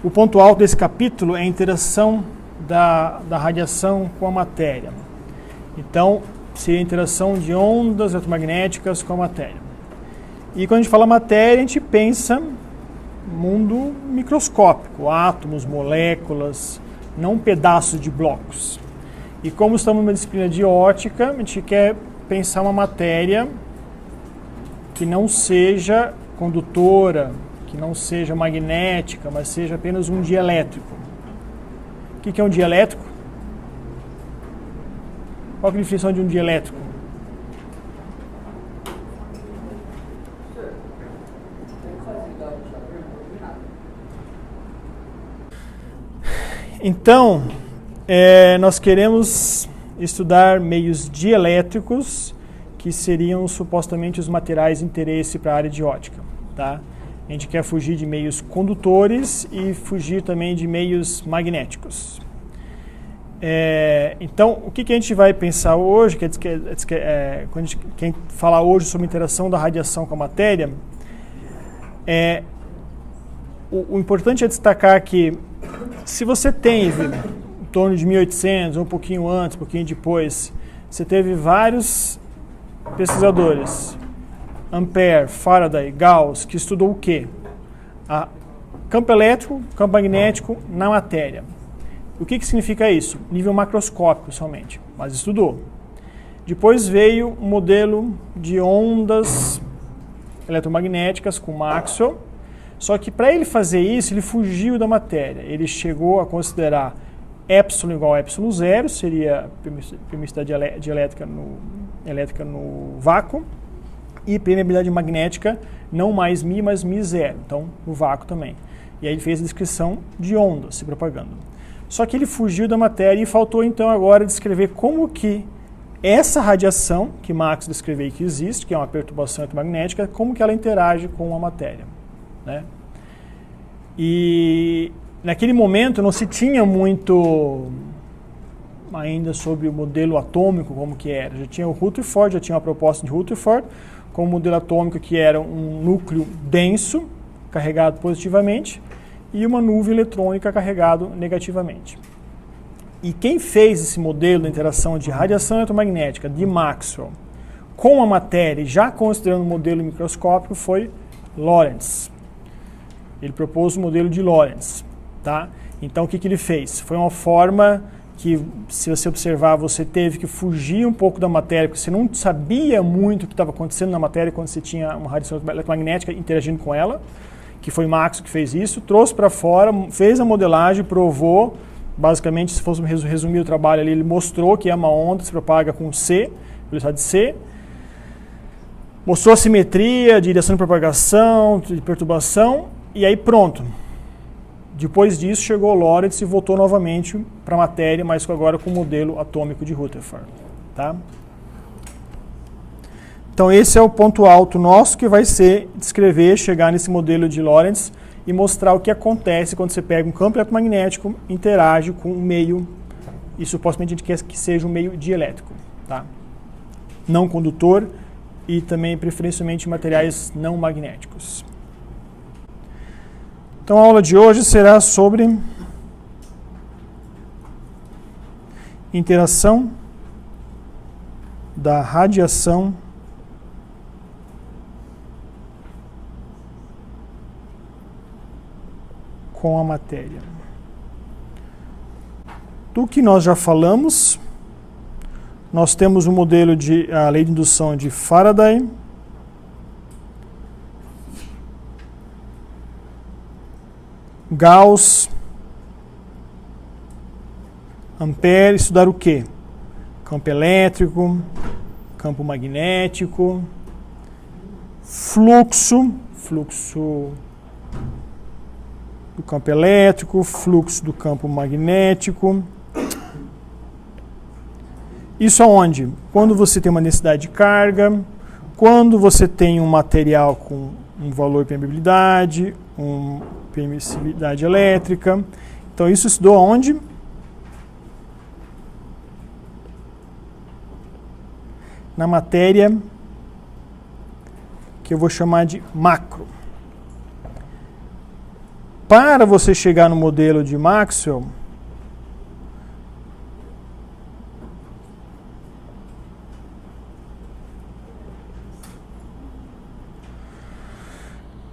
O ponto alto desse capítulo é a interação da radiação com a matéria. Então, seria a interação de ondas eletromagnéticas com a matéria. E quando a gente fala matéria, a gente pensa mundo microscópico, átomos, moléculas, não pedaços de blocos. E como estamos numa disciplina de ótica, a gente quer pensar uma matéria que não seja condutora, que não seja magnética, mas seja apenas um dielétrico. O que é um dielétrico? Qual é a definição de um dielétrico? Então, nós queremos estudar meios dielétricos, que seriam supostamente os materiais de interesse para a área de ótica. Tá? A gente quer fugir de meios condutores e fugir também de meios magnéticos. Então, o que a gente vai pensar hoje, quando a gente quer falar hoje sobre a interação da radiação com a matéria, o importante é destacar que se você teve, em torno de 1800, um pouquinho antes, um pouquinho depois, você teve vários pesquisadores, Ampère, Faraday, Gauss, que estudou o quê? Campo elétrico, campo magnético na matéria. O que significa isso? Nível macroscópico somente, mas estudou. Depois veio um modelo de ondas eletromagnéticas com Maxwell, só que para ele fazer isso, ele fugiu da matéria. Ele chegou a considerar epsilon igual a epsilon zero, seria permissividade elétrica no vácuo, e permeabilidade magnética não mais μ, mas μ zero, então no vácuo também. E aí ele fez a descrição de ondas se propagando. Só que ele fugiu da matéria e faltou então agora descrever como que essa radiação, que Maxwell descreveu que existe, que é uma perturbação eletromagnética, como que ela interage com a matéria. Né? E naquele momento não se tinha muito ainda sobre o modelo atômico como que era. Já tinha o Rutherford, já tinha uma proposta de Rutherford com um modelo atômico que era um núcleo denso, carregado positivamente, e uma nuvem eletrônica carregado negativamente. E quem fez esse modelo da interação de radiação eletromagnética de Maxwell com a matéria, já considerando o modelo microscópico, foi Lorentz. Ele propôs o modelo de Lorentz. Tá? Então, o que ele fez? Foi uma forma que, se você observar, você teve que fugir um pouco da matéria, porque você não sabia muito o que estava acontecendo na matéria quando você tinha uma radiação eletromagnética interagindo com ela, que foi Maxwell que fez isso, trouxe para fora, fez a modelagem, provou, basicamente, se fosse resumir o trabalho ali, ele mostrou que é uma onda, se propaga com C, velocidade C, mostrou a simetria, direção de propagação, de perturbação, e aí pronto. Depois disso chegou Lorentz e voltou novamente para a matéria, mas agora com o modelo atômico de Rutherford. Tá? Então esse é o ponto alto nosso, que vai ser descrever, chegar nesse modelo de Lorentz e mostrar o que acontece quando você pega um campo eletromagnético, interage com um meio, e supostamente a gente quer que seja um meio dielétrico. Tá? Não condutor e também preferencialmente materiais não magnéticos. Então a aula de hoje será sobre interação da radiação com a matéria. Do que nós já falamos, nós temos o modelo de a lei de indução de Faraday, Gauss, Ampère, estudar o quê? Campo elétrico, campo magnético, fluxo do campo elétrico, fluxo do campo magnético. Isso aonde? Quando você tem uma densidade de carga, quando você tem um material com um valor de permeabilidade, permissividade elétrica. Então isso estudou aonde? Na matéria que eu vou chamar de macro. Para você chegar no modelo de Maxwell,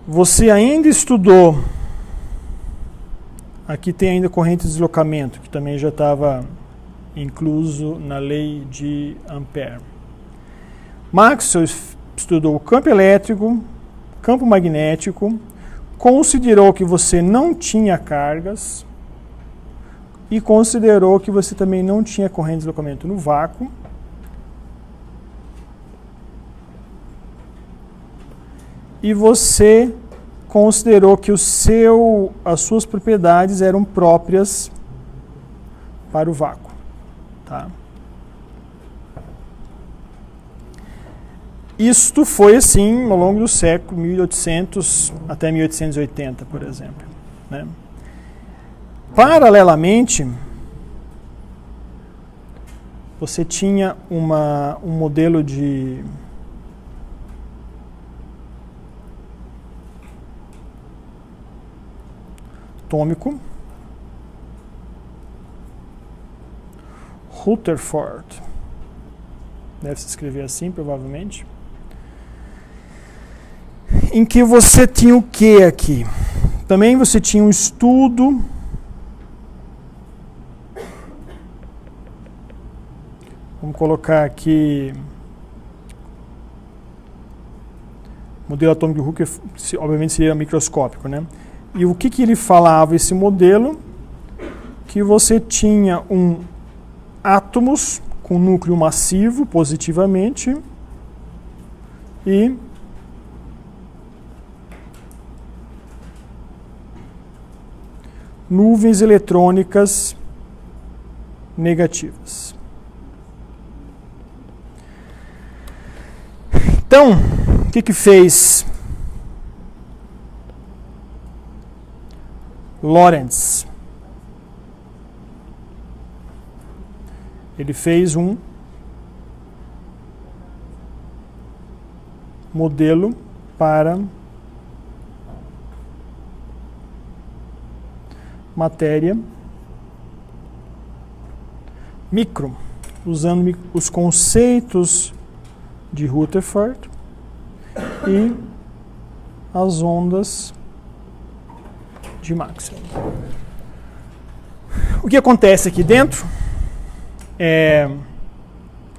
você ainda estudou, aqui tem ainda corrente de deslocamento, que também já estava incluso na lei de Ampère. Maxwell estudou o campo elétrico, campo magnético, considerou que você não tinha cargas e considerou que você também não tinha corrente de deslocamento no vácuo. E você considerou que as suas propriedades eram próprias para o vácuo. Tá? Isto foi assim ao longo do século 1800 até 1880, por exemplo. Né? Paralelamente, você tinha um modelo de atômico, Rutherford, deve se escrever assim, provavelmente, em que você tinha o que aqui? Também você tinha um estudo vamos colocar aqui modelo atômico de Rutherford, obviamente seria microscópico, né? E o que ele falava, esse modelo? Que você tinha átomos com núcleo massivo, positivamente, e nuvens eletrônicas negativas. Então, o que fez Lorentz? Ele fez um modelo para matéria micro, usando os conceitos de Rutherford e as ondas de Maxwell. O que acontece aqui dentro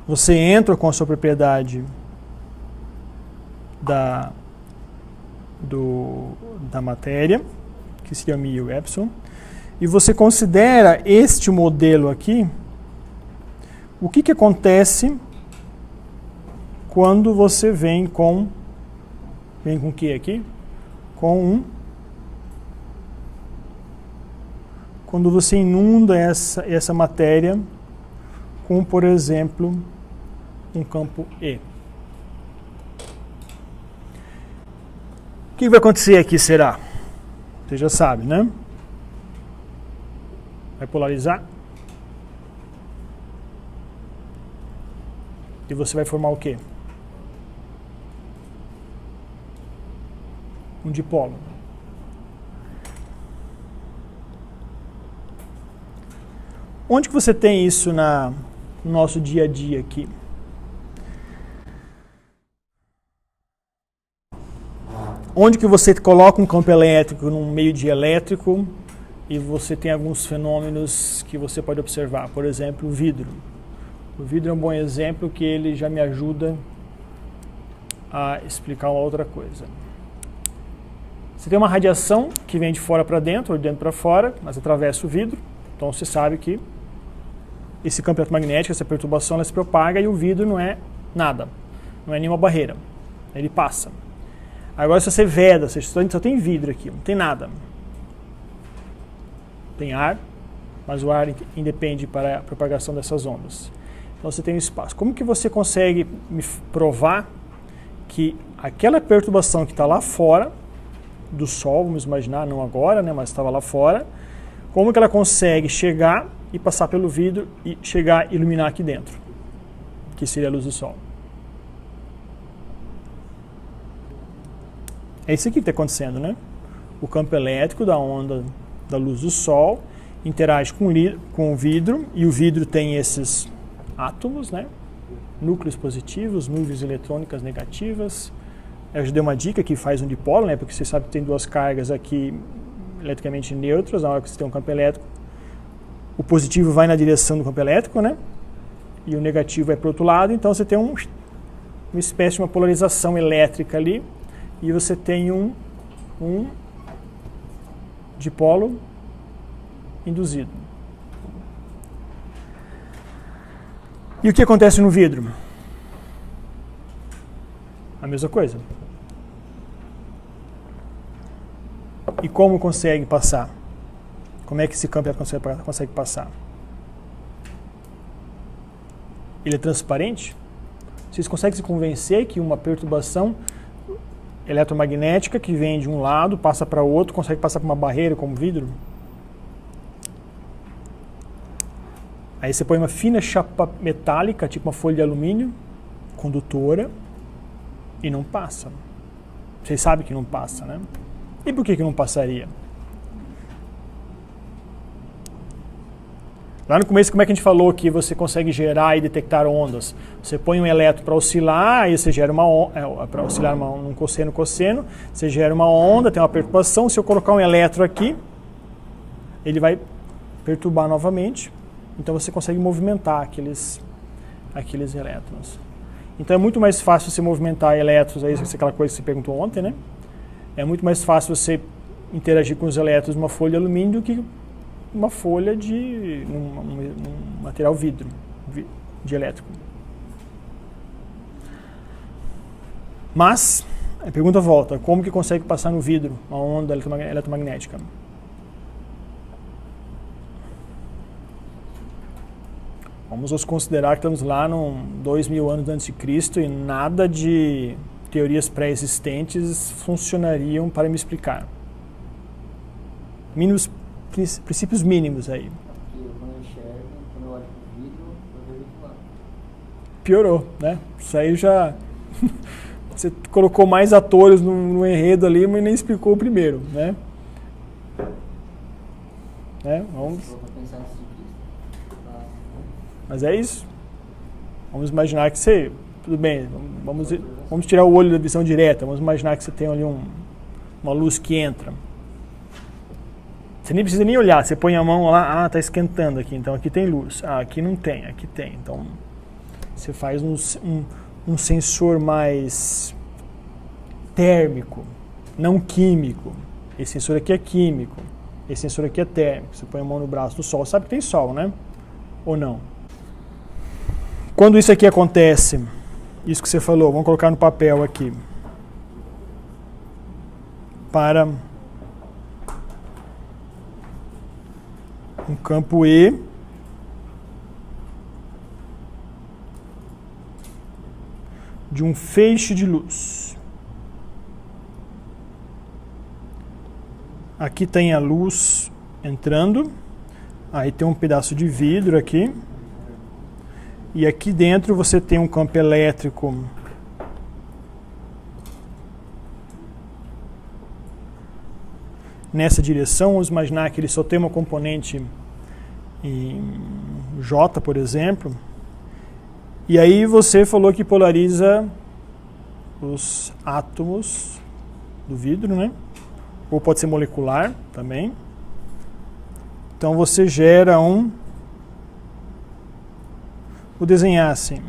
você entra com a sua propriedade da matéria, que seria μ e epsilon, e você considera este modelo aqui. O que acontece quando você vem com o que aqui? Quando você inunda essa matéria com, por exemplo, um campo E. O que vai acontecer aqui, será? Você já sabe, né? Vai polarizar. E você vai formar o quê? Um dipolo. Onde que você tem isso no nosso dia a dia aqui? Onde que você coloca um campo elétrico num meio dielétrico e você tem alguns fenômenos que você pode observar. Por exemplo, o vidro. O vidro é um bom exemplo que ele já me ajuda a explicar uma outra coisa. Você tem uma radiação que vem de fora para dentro, ou de dentro para fora, mas atravessa o vidro. Então você sabe que esse campo eletromagnético, essa perturbação, ela se propaga e o vidro não é nada. Não é nenhuma barreira. Ele passa. Agora se você veda, você só tem vidro aqui, não tem nada. Tem ar, mas o ar independe para a propagação dessas ondas. Então você tem um espaço. Como que você consegue me provar que aquela perturbação que está lá fora do Sol, vamos imaginar, não agora, né, mas estava lá fora, como que ela consegue chegar e passar pelo vidro e chegar e iluminar aqui dentro, que seria a luz do Sol? É isso aqui que está acontecendo, né? o campo elétrico da onda da luz do Sol, interage com o vidro, e o vidro tem esses átomos, né? Núcleos positivos, nuvens eletrônicas negativas. Eu já dei uma dica que faz um dipolo, né? Porque você sabe que tem duas cargas aqui eletricamente neutras, na hora que você tem um campo elétrico. O positivo vai na direção do campo elétrico, né? E o negativo vai para o outro lado, então você tem uma espécie de uma polarização elétrica ali, e você tem um dipolo induzido. E o que acontece no vidro? A mesma coisa. E como consegue passar? Como é que esse campo consegue passar? Ele é transparente? Vocês conseguem se convencer que uma perturbação eletromagnética que vem de um lado, passa para o outro, consegue passar por uma barreira como vidro? Aí você põe uma fina chapa metálica, tipo uma folha de alumínio, condutora, e não passa. Vocês sabem que não passa, né? E por que não passaria? Lá no começo, como é que a gente falou que você consegue gerar e detectar ondas? Você põe um elétron para oscilar, aí você gera uma onda, para oscilar um cosseno, você gera uma onda, tem uma perturbação. Se eu colocar um elétron aqui, ele vai perturbar novamente. Então você consegue movimentar aqueles elétrons. Então é muito mais fácil você movimentar elétrons, aí, aquela coisa que você perguntou ontem, né? É muito mais fácil você interagir com os elétrons numa folha de alumínio do que uma folha de um material vidro, dielétrico. Mas, a pergunta volta, como que consegue passar no vidro uma onda eletromagnética? Vamos considerar que estamos lá no 2000 anos antes de Cristo e nada de teorias pré-existentes funcionariam para me explicar. Princípios mínimos aí. Quando eu enxergo, quando eu olho para o vidro, eu vejo do lado. Piorou, né? Isso aí já... Você colocou mais atores no enredo ali, mas nem explicou o primeiro, né? Vamos... Mas é isso. Vamos imaginar que você... Tudo bem, vamos tirar o olho da visão direta. Vamos imaginar que você tem ali uma luz que entra. Você nem precisa nem olhar. Você põe a mão lá, está esquentando aqui. Então aqui tem luz. Aqui não tem, aqui tem. Então você faz um sensor mais térmico, não químico. Esse sensor aqui é químico. Esse sensor aqui é térmico. Você põe a mão no braço do sol. Sabe que tem sol, né? Ou não? Quando isso aqui acontece, isso que você falou, vamos colocar no papel aqui, para um campo E de um feixe de luz. Aqui tem a luz entrando, aí tem um pedaço de vidro aqui. E aqui dentro você tem um campo elétrico nessa direção. Vamos imaginar que ele só tem uma componente em J, por exemplo. E aí você falou que polariza os átomos do vidro, né? Ou pode ser molecular também. Então você gera Vou desenhar assim.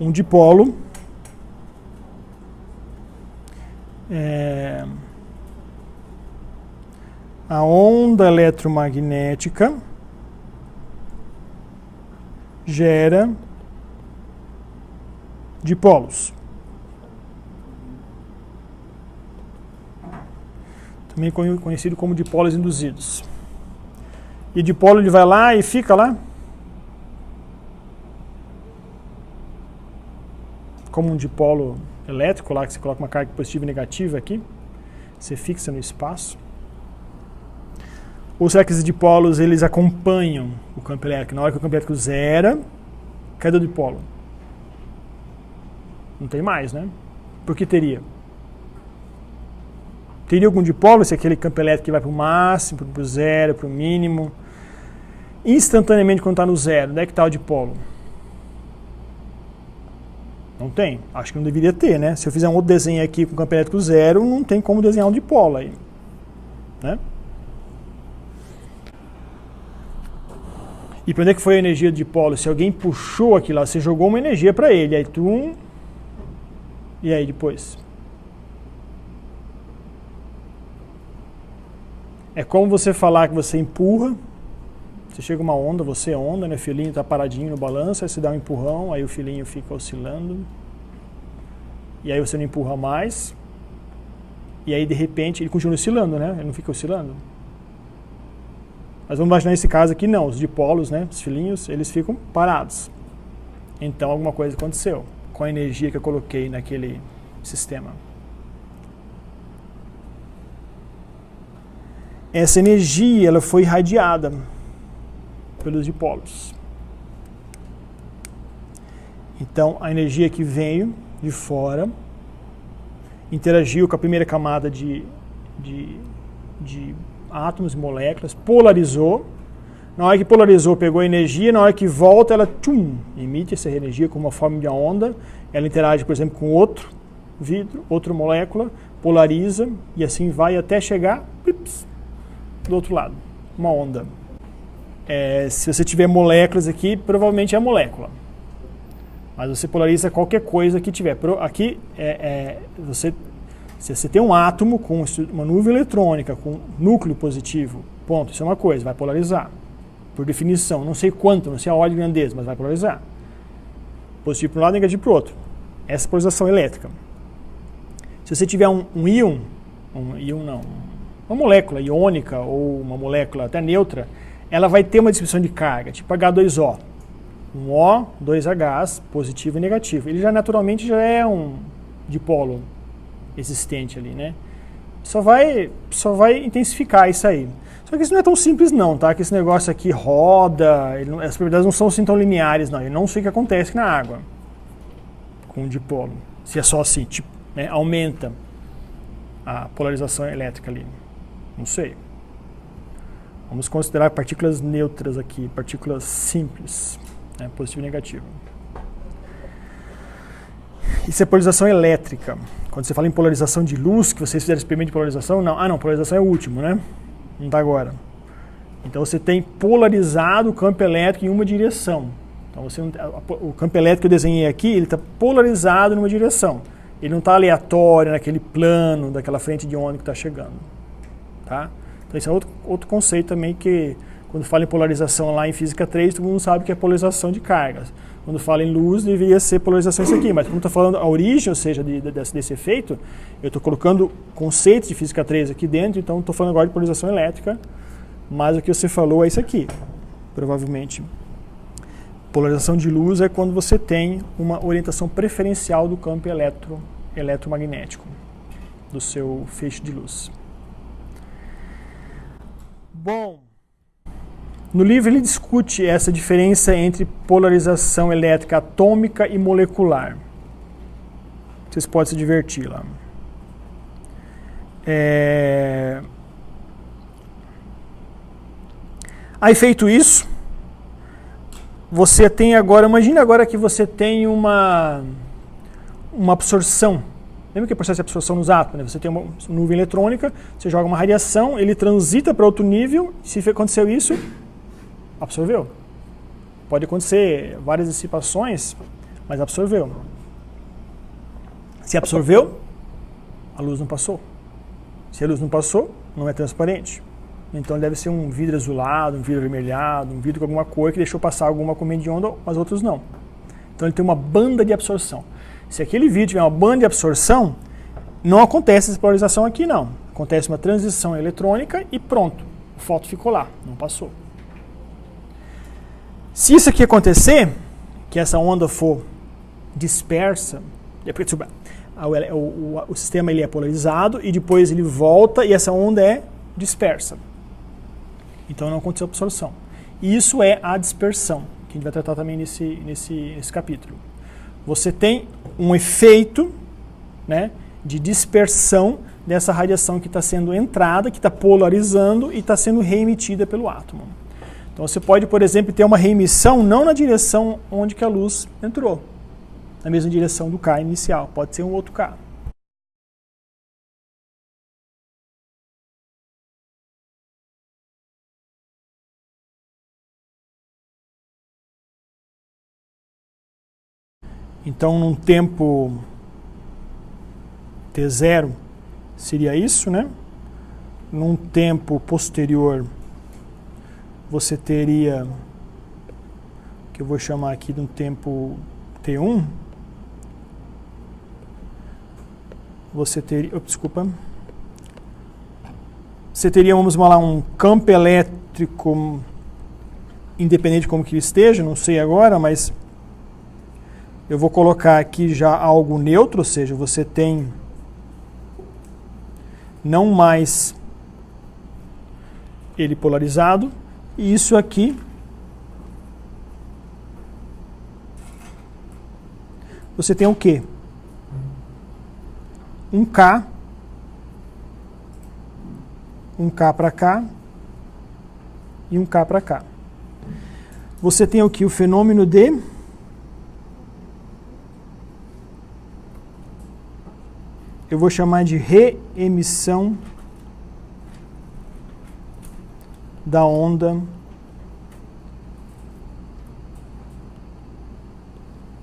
Um dipolo. A onda eletromagnética gera dipolos. Também conhecido como dipolos induzidos. E dipolo ele vai lá e fica lá. Como um dipolo elétrico lá, que você coloca uma carga positiva e negativa aqui. Você fixa no espaço. Ou será que esses dipolos eles acompanham o campo elétrico? Na hora que o campo elétrico zera, cadê o dipolo? Não tem mais, né? Por que teria? Teria algum dipolo se aquele campo elétrico que vai para o máximo, para o zero, para o mínimo? Instantaneamente, quando está no zero, onde é que está o dipolo? Não tem. Acho que não deveria ter, né? Se eu fizer um outro desenho aqui com campo elétrico zero, não tem como desenhar um dipolo aí, né? E para onde é que foi a energia do dipolo? Se alguém puxou aquilo lá, você jogou uma energia para ele, aí tu... E aí depois? É como você falar que você empurra, você chega uma onda, você é onda, né? O filhinho está paradinho no balanço, aí você dá um empurrão, aí o filhinho fica oscilando, e aí você não empurra mais, e aí de repente ele continua oscilando, né? Ele não fica oscilando. Mas vamos imaginar esse caso aqui, não, os dipolos, né? Os filhinhos, eles ficam parados. Então alguma coisa aconteceu com a energia que eu coloquei naquele sistema. Essa energia, ela foi irradiada pelos dipolos. Então, a energia que veio de fora interagiu com a primeira camada de átomos e moléculas, polarizou. Na hora que polarizou, pegou a energia, na hora que volta, ela emite essa energia como uma forma de onda. Ela interage, por exemplo, com outro vidro, outra molécula, polariza e assim vai até chegar do outro lado, uma onda. Se você tiver moléculas aqui, provavelmente é a molécula. Mas você polariza qualquer coisa que tiver. Aqui, se você tem um átomo com uma nuvem eletrônica, com núcleo positivo, ponto, isso é uma coisa, vai polarizar. Por definição, não sei quanto, não sei a ordem de grandeza, mas vai polarizar. Positivo para um lado, negativo para o outro. Essa é a polarização elétrica. Se você tiver um íon não, uma molécula iônica ou uma molécula até neutra, ela vai ter uma distribuição de carga, tipo H2O. Um O, dois Hs, positivo e negativo. Ele já naturalmente já é um dipolo existente ali, né? Só vai intensificar isso aí. Só que isso não é tão simples não, tá? Que esse negócio aqui roda, as propriedades não são assim tão lineares não. Eu não sei o que acontece na água com o dipolo. Se é só assim, tipo, né? Aumenta a polarização elétrica ali. Não sei. Vamos considerar partículas neutras aqui, partículas simples, né? Positivo e negativo. Isso é polarização elétrica. Quando você fala em polarização de luz, que vocês fizeram experimento de polarização, não. Não, polarização é o último, né? Não está agora. Então você tem polarizado o campo elétrico em uma direção. Então o campo elétrico que eu desenhei aqui, ele está polarizado numa direção. Ele não está aleatório naquele plano daquela frente de onda que está chegando. Tá? Então esse é outro conceito também que, quando fala em polarização lá em Física 3, todo mundo sabe que é polarização de cargas. Quando fala em luz, deveria ser polarização isso aqui. Mas como está falando a origem, ou seja, desse efeito, eu estou colocando conceitos de Física 3 aqui dentro, então estou falando agora de polarização elétrica, mas o que você falou é isso aqui, provavelmente. Polarização de luz é quando você tem uma orientação preferencial do campo eletromagnético, do seu feixe de luz. Bom, no livro ele discute essa diferença entre polarização elétrica atômica e molecular. Vocês podem se divertir lá. Aí feito isso, você tem agora, imagine agora que você tem uma absorção. Lembra que é o processo de absorção nos átomos, né? Você tem uma nuvem eletrônica, você joga uma radiação, ele transita para outro nível, se aconteceu isso, absorveu. Pode acontecer várias dissipações, mas absorveu. Se absorveu, a luz não passou. Se a luz não passou, não é transparente. Então deve ser um vidro azulado, um vidro avermelhado, um vidro com alguma cor que deixou passar alguma corrente de onda, mas outros não. Então ele tem uma banda de absorção. Se aquele vidro tiver uma banda de absorção, não acontece essa polarização aqui não. Acontece uma transição eletrônica e pronto. O fóton ficou lá, não passou. Se isso aqui acontecer, que essa onda for dispersa, o sistema ele é polarizado e depois ele volta e essa onda é dispersa. Então não aconteceu absorção. E isso é a dispersão, que a gente vai tratar também nesse capítulo. Você tem um efeito, né, de dispersão dessa radiação que está sendo entrada, que está polarizando e está sendo reemitida pelo átomo. Então você pode, por exemplo, ter uma reemissão não na direção onde que a luz entrou, na mesma direção do K inicial, pode ser um outro K. Então, num tempo T0 seria isso, né? Num tempo posterior, você teria, que eu vou chamar aqui de um tempo T1, você teria, você teria, vamos falar, um campo elétrico independente de como que ele esteja, não sei agora, mas eu vou colocar aqui já algo neutro, ou seja, você tem não mais ele polarizado, e isso aqui você tem o quê? Um K para cá e um K para cá. Você tem aqui o fenômeno de eu vou chamar de reemissão da onda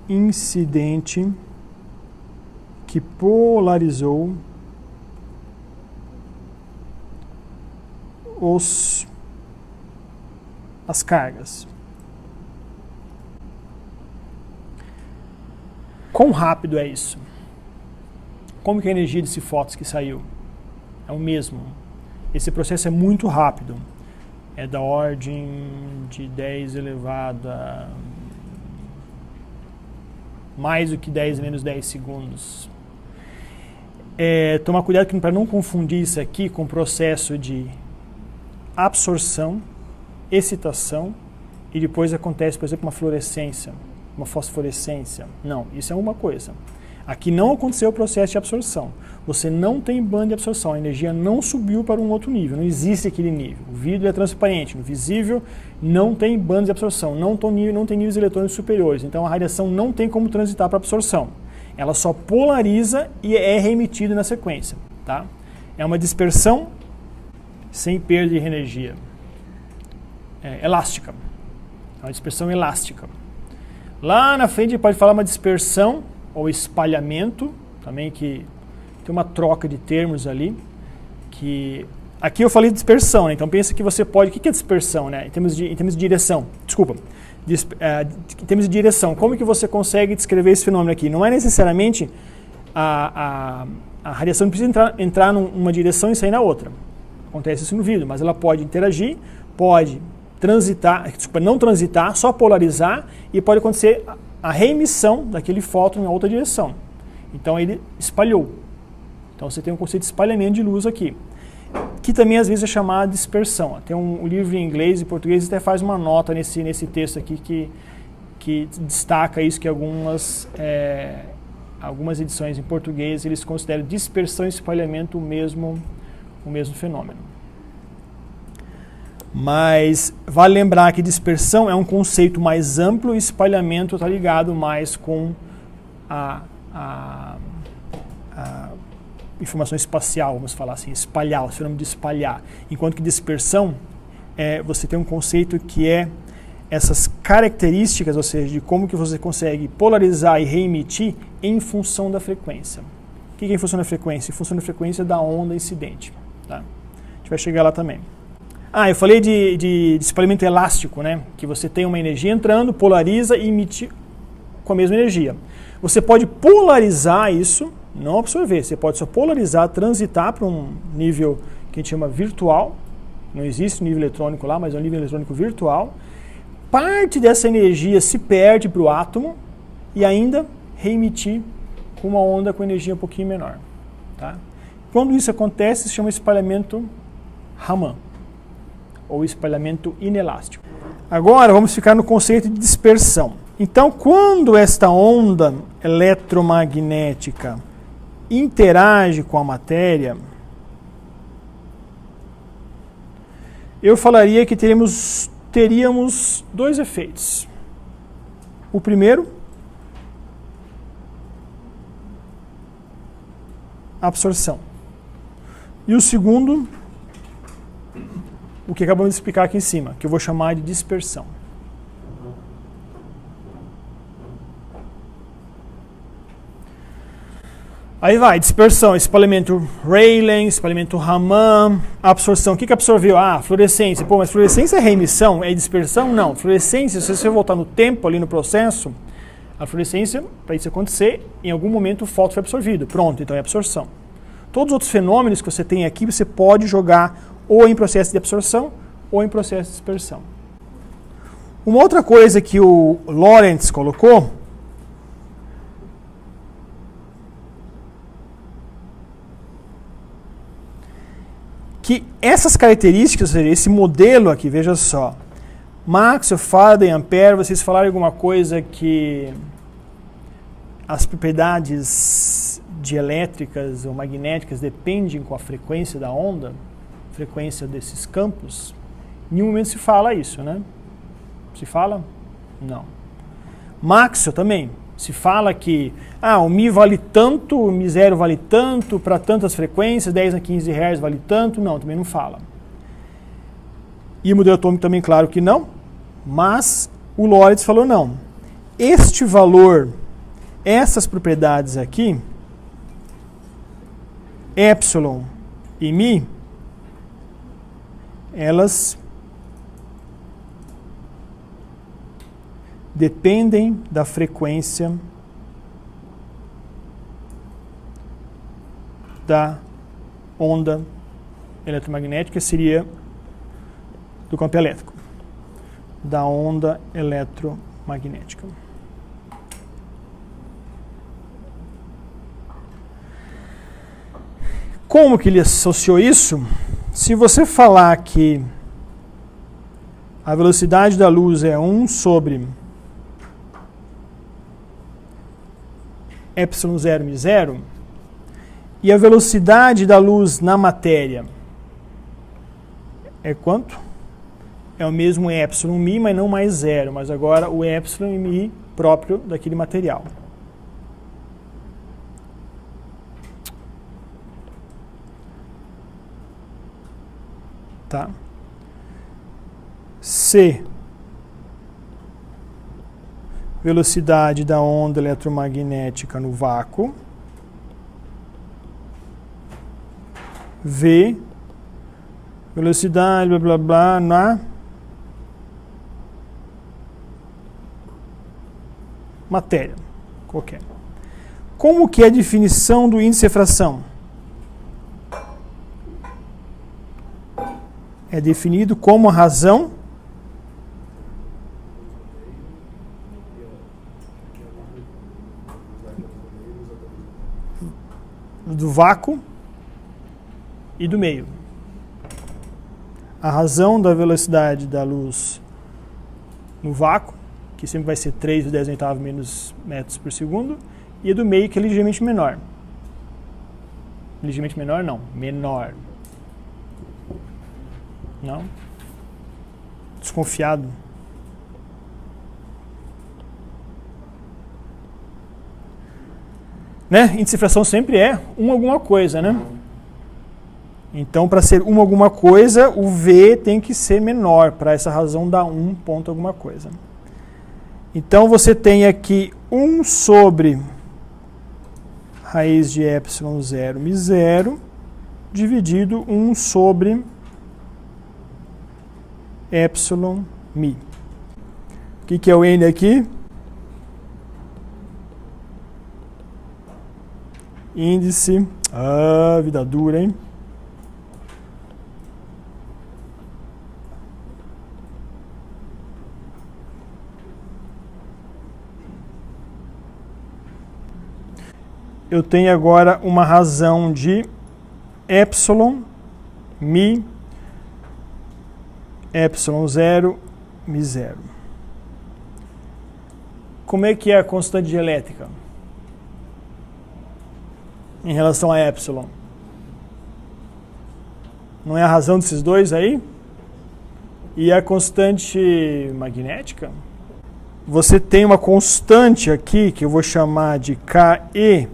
incidente que polarizou as cargas. Quão rápido é isso? Como que a energia desse fóton que saiu? É o mesmo. Esse processo é muito rápido. É da ordem de 10 elevado a mais do que 10 menos 10 segundos. Tomar cuidado para não confundir isso aqui com o processo de absorção, excitação e depois acontece, por exemplo, uma fluorescência, uma fosforescência. Não, isso é uma coisa. Aqui não aconteceu o processo de absorção. Você não tem banda de absorção, a energia não subiu para um outro nível, não existe aquele nível. O vidro é transparente, no visível não tem banda de absorção, não tem níveis eletrônicos superiores, então a radiação não tem como transitar para absorção. Ela só polariza e é reemitida na sequência. Tá? É uma dispersão sem perda de energia. Elástica. É uma dispersão elástica. Lá na frente pode falar uma dispersão ou espalhamento, também que tem uma troca de termos ali, que aqui eu falei de dispersão, né? Então pensa que você pode, o que é dispersão, né? Em termos de direção, em termos de direção, como que você consegue descrever esse fenômeno aqui? Não é necessariamente a radiação não precisa entrar numa direção e sair na outra, acontece isso no vidro, mas ela pode interagir, pode transitar, não transitar, só polarizar, e pode acontecer a reemissão daquele fóton em outra direção. Então ele espalhou. Então você tem um conceito de espalhamento de luz aqui, que também às vezes é chamado de dispersão. Tem um livro em inglês e português até faz uma nota nesse texto aqui que destaca isso, que algumas edições em português eles consideram dispersão e espalhamento o mesmo fenômeno. Mas vale lembrar que dispersão é um conceito mais amplo e espalhamento está ligado mais com a informação espacial, vamos falar assim, espalhar, o fenômeno de espalhar. Enquanto que dispersão, você tem um conceito que é essas características, ou seja, de como que você consegue polarizar e reemitir em função da frequência. O que é em função da frequência? Em função da frequência da onda incidente. Tá? A gente vai chegar lá também. Eu falei de espalhamento elástico, né? Que você tem uma energia entrando, polariza e emite com a mesma energia. Você pode polarizar isso, não absorver, você pode só polarizar, transitar para um nível que a gente chama virtual, não existe nível eletrônico lá, mas é um nível eletrônico virtual. Parte dessa energia se perde para o átomo e ainda reemitir com uma onda com energia um pouquinho menor. Tá? Quando isso acontece, se chama espalhamento Raman, ou espalhamento inelástico. Agora vamos ficar no conceito de dispersão. Então, quando esta onda eletromagnética interage com a matéria, eu falaria que teríamos dois efeitos. O primeiro, absorção. E o segundo, o que acabamos de explicar aqui em cima, que eu vou chamar de dispersão. Aí vai, dispersão, espalhamento Rayleigh, espalhamento Raman, absorção. O que absorveu? Ah, fluorescência. Pô, mas fluorescência é reemissão? É dispersão? Não. Fluorescência, se você voltar no tempo ali no processo, a fluorescência, para isso acontecer, em algum momento o fóton foi absorvido. Pronto, então é absorção. Todos os outros fenômenos que você tem aqui, você pode jogar ou em processo de absorção ou em processo de dispersão. Uma outra coisa que o Lorentz colocou, que essas características, esse modelo aqui, veja só, Maxwell, Faraday, Ampère, vocês falaram alguma coisa que as propriedades dielétricas ou magnéticas dependem com a frequência da onda, frequência desses campos? Em nenhum momento se fala isso, né? Se fala? Não. Maxwell também. Se fala que o Mi vale tanto, o Mi0 vale tanto, para tantas frequências, 10 a 15 Hz vale tanto. Não, também não fala. E o modelo atômico também, claro que não. Mas o Lorentz falou não. Este valor, essas propriedades aqui, epsilon e Mi, elas dependem da frequência da onda eletromagnética, seria do campo elétrico, da onda eletromagnética. Como que ele associou isso? Se você falar que a velocidade da luz é 1 sobre epsilon 0 mi 0, e a velocidade da luz na matéria é quanto? É o mesmo epsilon mi, mas não mais 0, mas agora o epsilon e mi próprio daquele material. Tá? C, velocidade da onda eletromagnética no vácuo. V, velocidade, blá blá blá, na matéria qualquer. Como que é a definição do índice de refração? É definido como a razão do vácuo e do meio. A razão da velocidade da luz no vácuo, que sempre vai ser 3 × 10⁸ menos metros por segundo, e a do meio, que é ligeiramente menor. Ligeiramente menor, não. Menor. Não? Desconfiado. Né? Índice de refração sempre é alguma coisa, né? Então, para ser alguma coisa, o V tem que ser menor. Para essa razão, dá ponto alguma coisa. Então, você tem aqui 1 sobre raiz de epsilon 0 mi 0 dividido 1 sobre epsilon mi. O que é o N aqui? Índice. Vida dura, hein? Eu tenho agora uma razão de epsilon mi epsilon 0 mi 0. como é que é a constante dielétrica em relação a epsilon? Não é a razão desses dois aí? E a constante magnética? Você tem uma constante aqui, que eu vou chamar de Ke,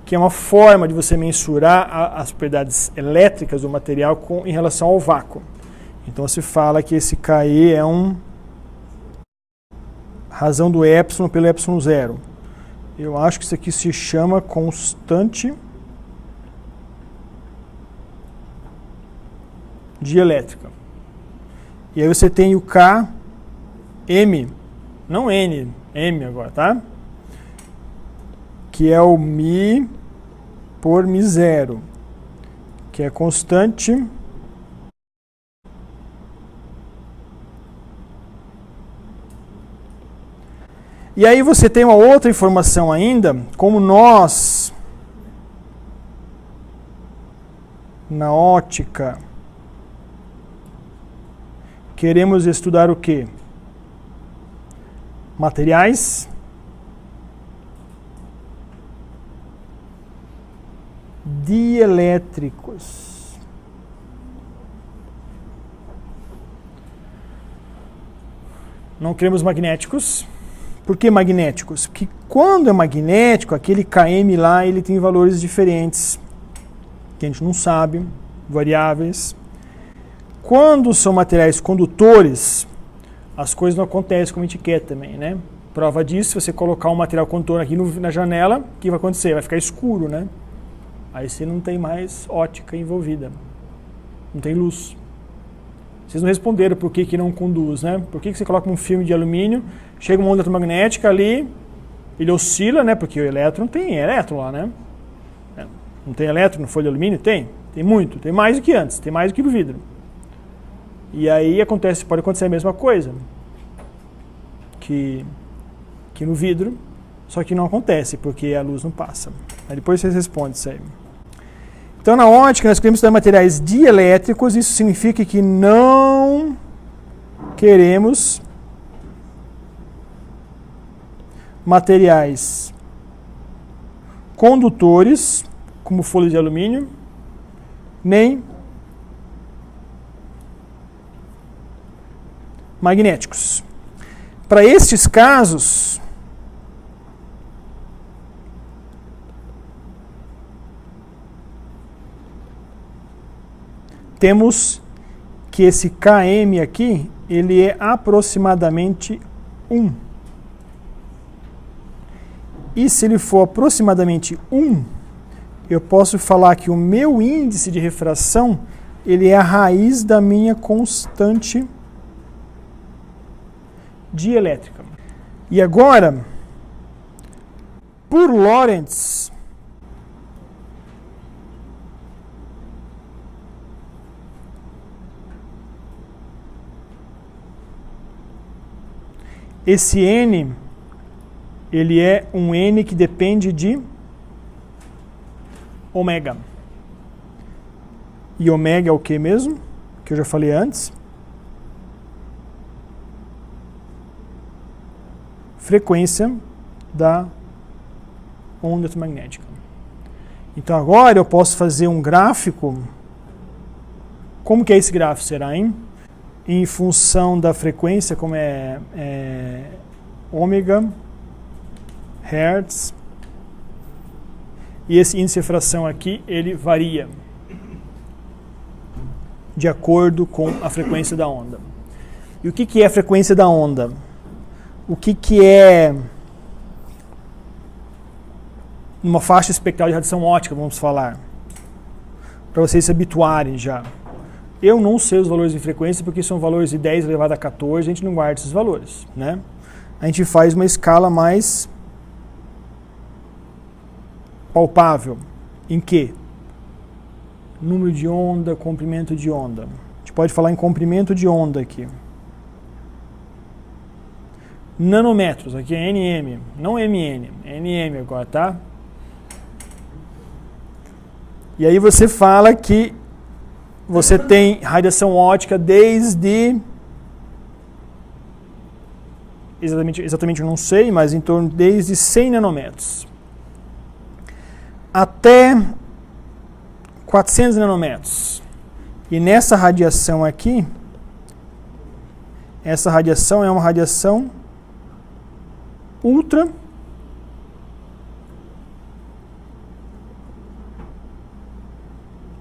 que é uma forma de você mensurar as propriedades elétricas do material em relação ao vácuo. Então você fala que esse Ke é razão do epsilon pelo epsilon zero. Eu acho que isso aqui se chama constante dielétrica. E aí você tem o Km, não N, M agora, tá? Que é o Mi por Mi zero, que é constante e aí você tem uma outra informação ainda, como nós, na ótica, queremos estudar o quê? Materiais dielétricos. Não queremos magnéticos. Por que magnéticos? Porque quando é magnético, aquele Km lá, ele tem valores diferentes, que a gente não sabe, variáveis. Quando são materiais condutores, as coisas não acontecem como a gente quer também, né? Prova disso, se você colocar um material condutor aqui na janela, o que vai acontecer? Vai ficar escuro, né? Aí você não tem mais ótica envolvida. Não tem luz. Vocês não responderam por que não conduz, né? Por que você coloca um filme de alumínio, chega uma onda eletromagnética ali, ele oscila, né? Porque o elétron tem elétron lá, né? Não tem elétron no folha de alumínio? Tem. Tem muito. Tem mais do que antes. Tem mais do que no vidro. E aí pode acontecer a mesma coisa que no vidro, só que não acontece, porque a luz não passa. Aí depois vocês respondem isso aí. Então, na ótica, nós queremos estudar materiais dielétricos, isso significa que não queremos materiais condutores, como folha de alumínio, nem magnéticos. Para estes casos, temos que esse Km aqui, ele é aproximadamente 1. E se ele for aproximadamente 1, eu posso falar que o meu índice de refração, ele é a raiz da minha constante dielétrica. E agora, por Lorentz, esse N, ele é um N que depende de ômega. E ômega é o que mesmo? Que eu já falei antes. Frequência da onda eletromagnética. Então agora eu posso fazer um gráfico. Como que é esse gráfico? Será, hein? Em função da frequência, como é ômega, hertz, e esse índice de refração aqui, ele varia de acordo com a frequência da onda. E o que é a frequência da onda? O que é uma faixa espectral de radiação óptica, vamos falar, para vocês se habituarem já. Eu não sei os valores de frequência porque são valores de 10 elevado a 14, a gente não guarda esses valores, né? A gente faz uma escala mais palpável. Em que? Número de onda, comprimento de onda. A gente pode falar em comprimento de onda aqui. Nanômetros, aqui é nm, não mn, nm agora, tá? E aí você fala que você tem radiação óptica desde exatamente eu não sei, mas em torno desde 100 nanômetros até 400 nanômetros. E nessa radiação aqui, essa radiação é uma radiação ultra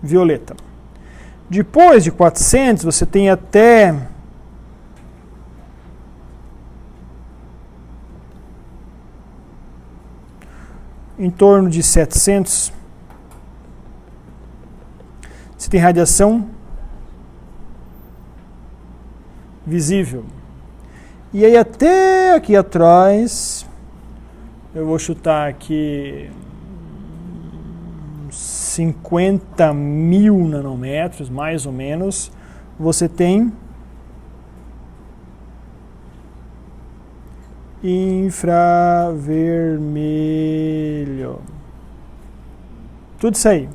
violeta. Depois de 400, você tem até em torno de 700, você tem radiação visível. E aí até aqui atrás, eu vou chutar aqui 50 mil nanômetros, mais ou menos, você tem infravermelho. Tudo isso aí.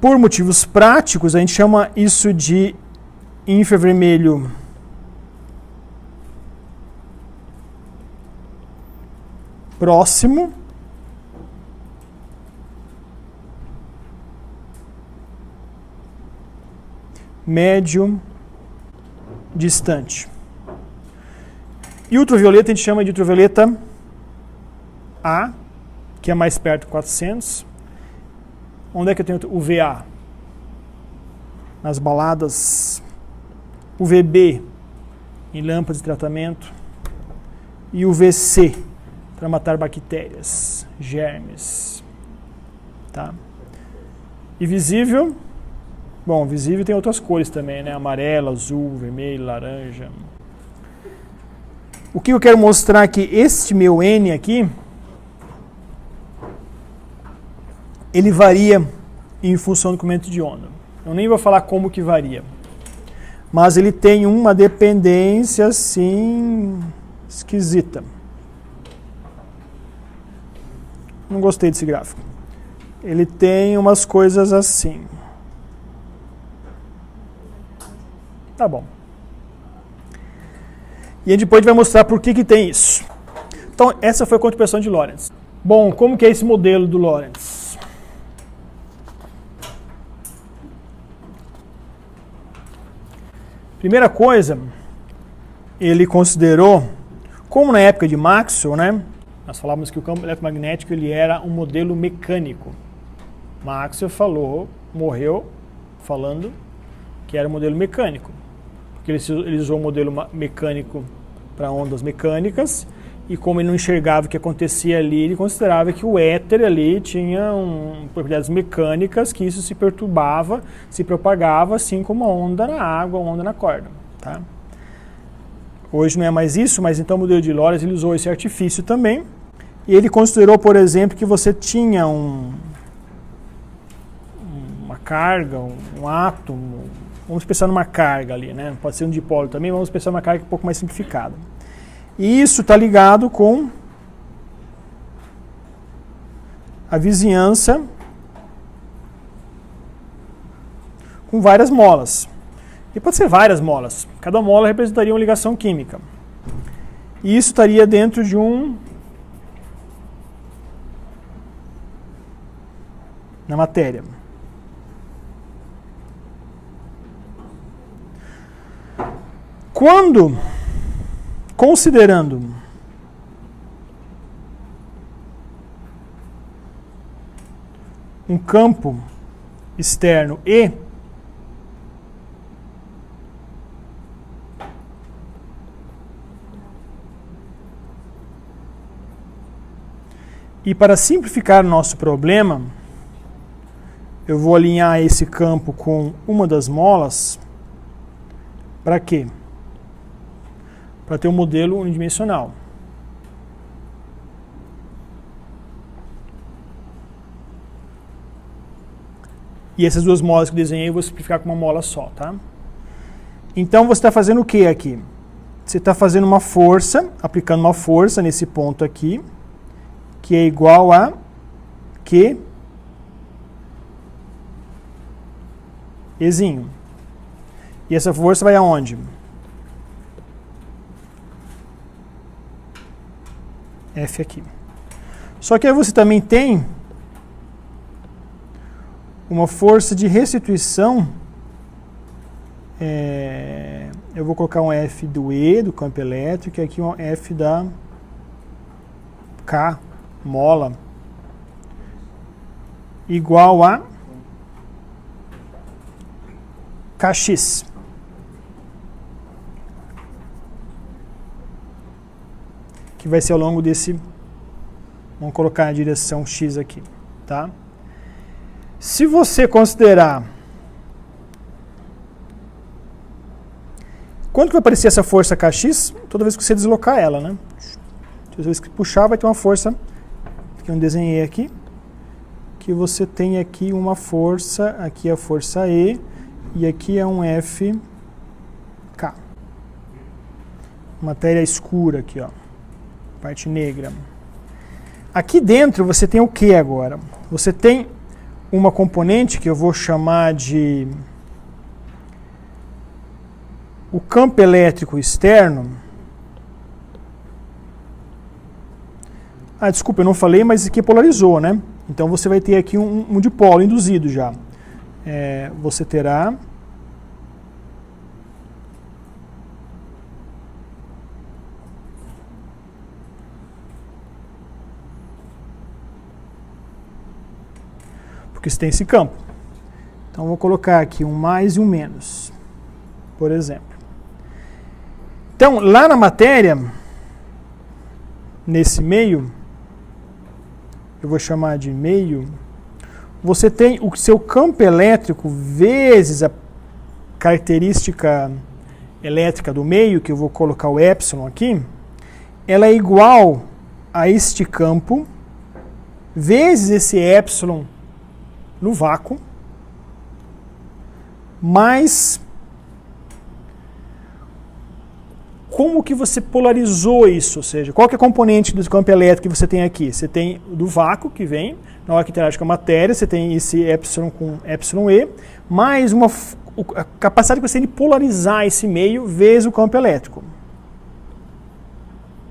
Por motivos práticos, a gente chama isso de infravermelho próximo, médio, distante. E ultravioleta a gente chama de ultravioleta A, que é mais perto de 400. Onde é que eu tenho o VA? Nas baladas. O VB, em lâmpadas de tratamento. E o VC, para matar bactérias, germes. Tá? E visível, bom, visível tem outras cores também, né? Amarelo, azul, vermelho, laranja. O que eu quero mostrar aqui, este meu N aqui, ele varia em função do comprimento de onda. Eu nem vou falar como que varia, mas ele tem uma dependência assim esquisita. Não gostei desse gráfico. Ele tem umas coisas assim. Tá bom. E depois a gente vai mostrar por que tem isso. Então, essa foi a contribuição de Lorentz. Bom, como que é esse modelo do Lorentz? Primeira coisa, ele considerou, como na época de Maxwell, né? Nós falávamos que o campo eletromagnético ele era um modelo mecânico. Maxwell morreu falando que era um modelo mecânico. Porque ele usou o modelo mecânico para ondas mecânicas, e como ele não enxergava o que acontecia ali, ele considerava que o éter ali tinha propriedades mecânicas, que isso se perturbava, se propagava, assim como a onda na água, a onda na corda. Tá? Hoje não é mais isso, mas então o modelo de Lorentz ele usou esse artifício também, e ele considerou, por exemplo, que você tinha uma carga, um átomo, vamos pensar numa carga ali, né? Pode ser um dipolo também, vamos pensar numa carga um pouco mais simplificada. E isso está ligado com a vizinhança com várias molas. E pode ser várias molas. Cada mola representaria uma ligação química. E isso estaria dentro de na matéria. Quando, considerando um campo externo e para simplificar o nosso problema, eu vou alinhar esse campo com uma das molas. Para quê? Para ter um modelo unidimensional. E essas duas molas que eu desenhei eu vou simplificar com uma mola só, tá? Então você está fazendo o que aqui? Você está fazendo uma força, aplicando uma força nesse ponto aqui, que é igual a Q Ezinho. E essa força vai aonde? F aqui. Só que aí você também tem uma força de restituição. Eu vou colocar um F do E, do campo elétrico, e aqui um F da K, mola, igual a Kx. Que vai ser ao longo desse, vamos colocar na direção X aqui, tá? Se você considerar, quando que vai aparecer essa força Kx? Toda vez que você deslocar ela, né? Toda vez que puxar vai ter uma força, que eu desenhei aqui, que você tem aqui uma força, aqui é a força E, e aqui é um FK. Matéria escura aqui, ó. Parte negra. Aqui dentro você tem o que agora? Você tem uma componente que eu vou chamar de o campo elétrico externo. Desculpa, eu não falei, mas aqui polarizou, né? Então você vai ter aqui um dipolo induzido já. Você terá porque você tem esse campo. Então vou colocar aqui um mais e um menos, por exemplo. Então lá na matéria, nesse meio, eu vou chamar de meio, você tem o seu campo elétrico vezes a característica elétrica do meio, que eu vou colocar o epsilon aqui, ela é igual a este campo vezes esse epsilon no vácuo, mas como que você polarizou isso? Ou seja, qual que é a componente do campo elétrico que você tem aqui? Você tem do vácuo que vem, na hora que interage com a matéria, você tem esse epsilon com epsilon E, mais a capacidade que você tem de polarizar esse meio vezes o campo elétrico.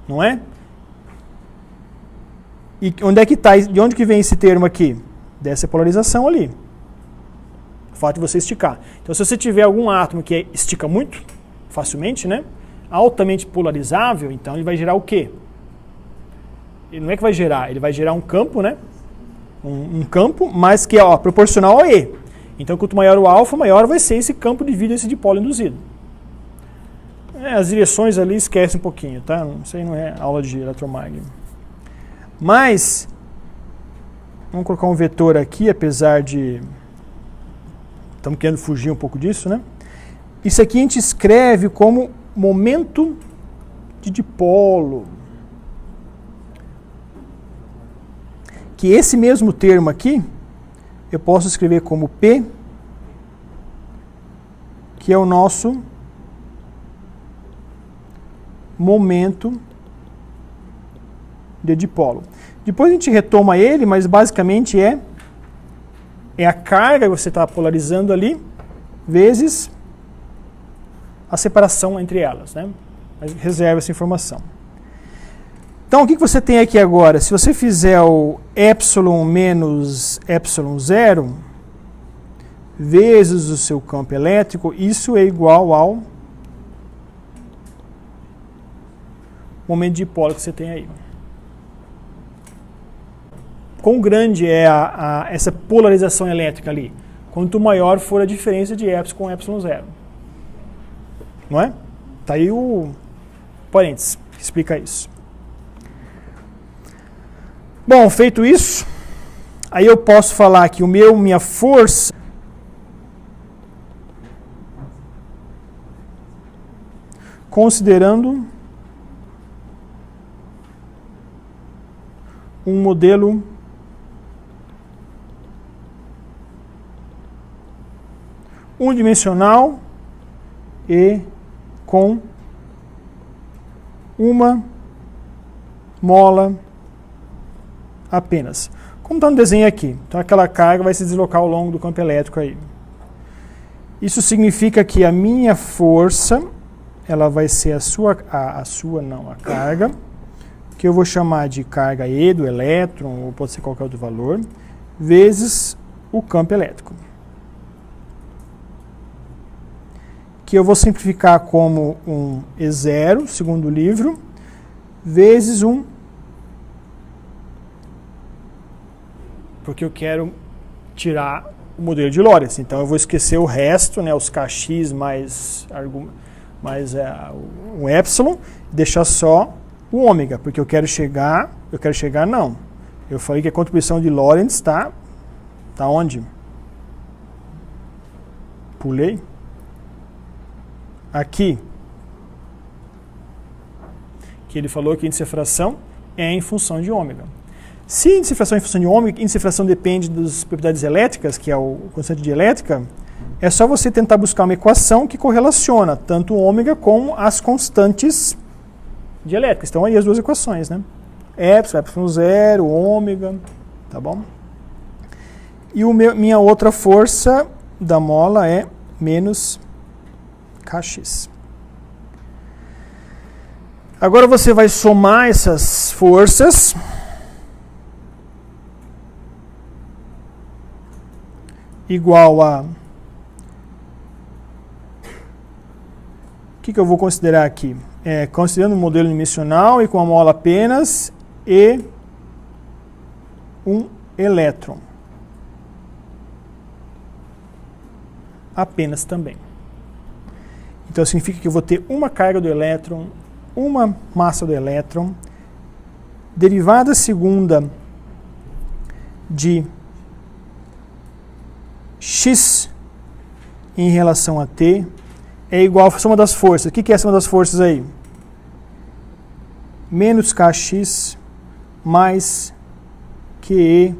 Não é? E onde é que está? De onde que vem esse termo aqui? Dessa polarização ali. O fato de você esticar. Então, se você tiver algum átomo que estica muito, facilmente, né? Altamente polarizável, então ele vai gerar o quê? Ele não é que vai gerar, ele vai gerar um campo, né? Um campo, mas que é proporcional a E. Então, quanto maior o alfa, maior vai ser esse campo devido a esse dipolo induzido. As direções ali esquece um pouquinho, tá? Isso aí não é aula de eletromagnetismo. Mas vamos colocar um vetor aqui, apesar de estamos querendo fugir um pouco disso, né? Isso aqui a gente escreve como momento de dipolo. Que esse mesmo termo aqui, eu posso escrever como P, que é o nosso momento de dipolo. Depois a gente retoma ele, mas basicamente é a carga que você está polarizando ali, vezes a separação entre elas, né? Mas reserva essa informação. Então, o que você tem aqui agora? Se você fizer o epsilon menos epsilon zero, vezes o seu campo elétrico, isso é igual ao momento de dipolo que você tem aí. Quão grande é essa polarização elétrica ali? Quanto maior for a diferença de epsilon com epsilon zero. Não é? Está aí o parênteses que explica isso. Bom, feito isso, aí eu posso falar que minha força considerando um modelo unidimensional e com uma mola apenas. Como está no desenho aqui. Então aquela carga vai se deslocar ao longo do campo elétrico aí. Isso significa que a minha força, ela vai ser a carga, que eu vou chamar de carga E do elétron, ou pode ser qualquer outro valor, vezes o campo elétrico. Que eu vou simplificar como um E0, segundo o livro, vezes um, porque eu quero tirar o modelo de Lorentz. Então eu vou esquecer o resto, né, os kx mais o epsilon, deixar só o ômega, porque eu quero chegar não. Eu falei que a contribuição de Lorentz está onde? Pulei. Aqui. Que ele falou que índice de fração é em função de ômega. Se índice de fração é em função de ômega, índice de fração depende das propriedades elétricas, que é o constante de elétrica, é só você tentar buscar uma equação que correlaciona tanto o ômega como as constantes de elétrica. Estão aí as duas equações, né? Epsilon 0, ômega, tá bom? E minha outra força da mola é menos kx. Agora você vai somar essas forças. Igual a... O que eu vou considerar aqui? Considerando um modelo dimensional e com a mola apenas e um elétron. Apenas também. Então significa que eu vou ter uma carga do elétron, uma massa do elétron, derivada segunda de x em relação a t é igual à soma das forças. O que é a soma das forças aí? Menos kx mais QE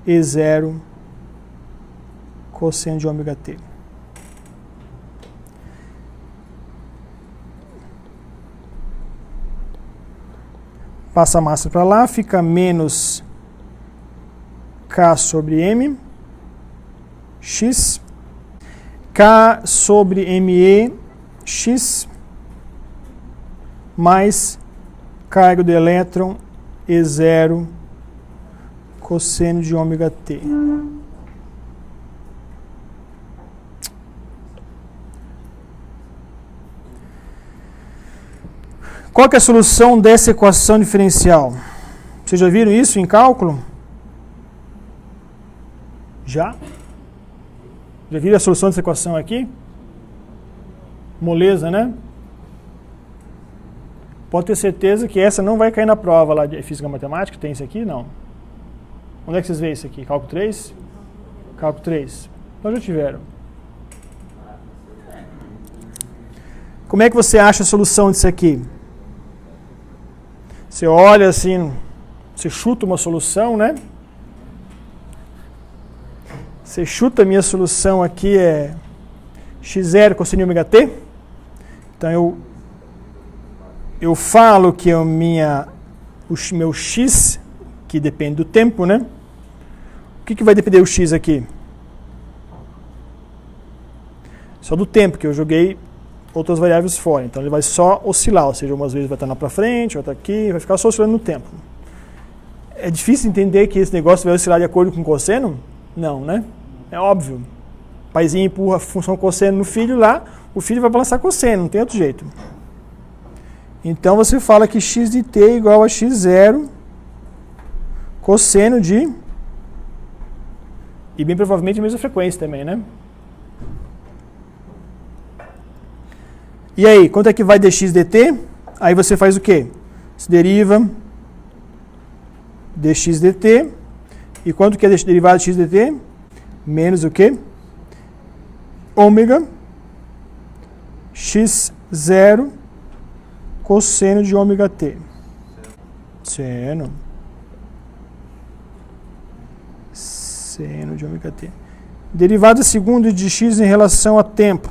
E0 cosseno de ômega t. Passa a massa para lá, fica menos K sobre M, X, K sobre ME, X, mais carga do elétron, E0, cosseno de ômega t. Qual que é a solução dessa equação diferencial? Vocês já viram isso em cálculo? Já? Já viram a solução dessa equação aqui? Moleza, né? Pode ter certeza que essa não vai cair na prova lá de física matemática. Tem isso aqui? Não. Onde é que vocês veem isso aqui? Cálculo 3? Cálculo 3. Então já tiveram. Como é que você acha a solução disso aqui? Você olha assim, você chuta uma solução, né? Você chuta a minha solução aqui é x0 cosseno de ômega t. Então eu falo que o meu x, que depende do tempo, né? O que vai depender do x aqui? Só do tempo, que eu joguei outras variáveis fora. Então ele vai só oscilar, ou seja, umas vezes vai estar lá para frente, outra aqui, vai ficar só oscilando no tempo. É difícil entender que esse negócio vai oscilar de acordo com o cosseno? Não, né? É óbvio. O paizinho empurra a função cosseno no filho lá, o filho vai balançar cosseno, não tem outro jeito. Então você fala que x de t é igual a x0 cosseno de... E bem provavelmente a mesma frequência também, né? E aí, quanto é que vai dx dt? Aí você faz o quê? Se deriva dx dt. E quanto que é derivada de x dt? Menos o quê? Ômega x0 cosseno de ômega t. Seno de ômega t. Derivada segunda de x em relação a tempo.